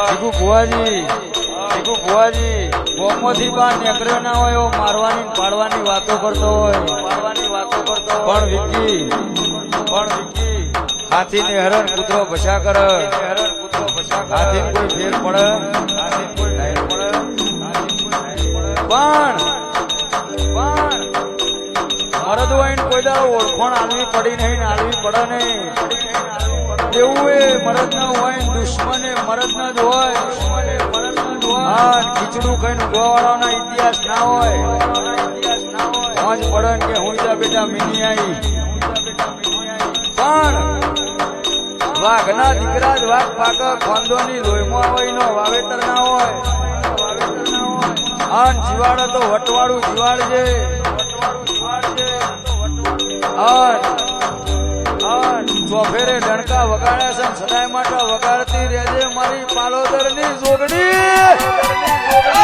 જીગુ ભુવાજી ગોમમાંથી બહાર નીકળ્યો ના હોય એવો મારવાની પાડવાની વાતો કરતો હોય પણ વિકી હાથીને હરણ કૂતરો ભસા કરે હાથીને કોઈ ફેર પડે પણ મરદ હોય ને કોઈ દાડો ઓળખોણ આલવી પડી નહીં આલવી પડે નહીં એવું એ મરદ ના હોય દુશ્મન એ મરદ ના જ હોય હા ખીચડું ખાઈને ગોવાળાના ઇતિહાસ ના હોય મોજ પડે કે હું બેટા મિની આવી પણ વાઘના દીકરા જ વાઘ પાક ખોંદોની લોહીમાં હોય નો વાવેતર ના હોય અન જીવાડે તો વટવાળું જીવાડજે ચોફેરે ડણકા વગાડ્યા છે સદાય માટે વગાડતી રહેજે મારી પાલોદર ની જોગડી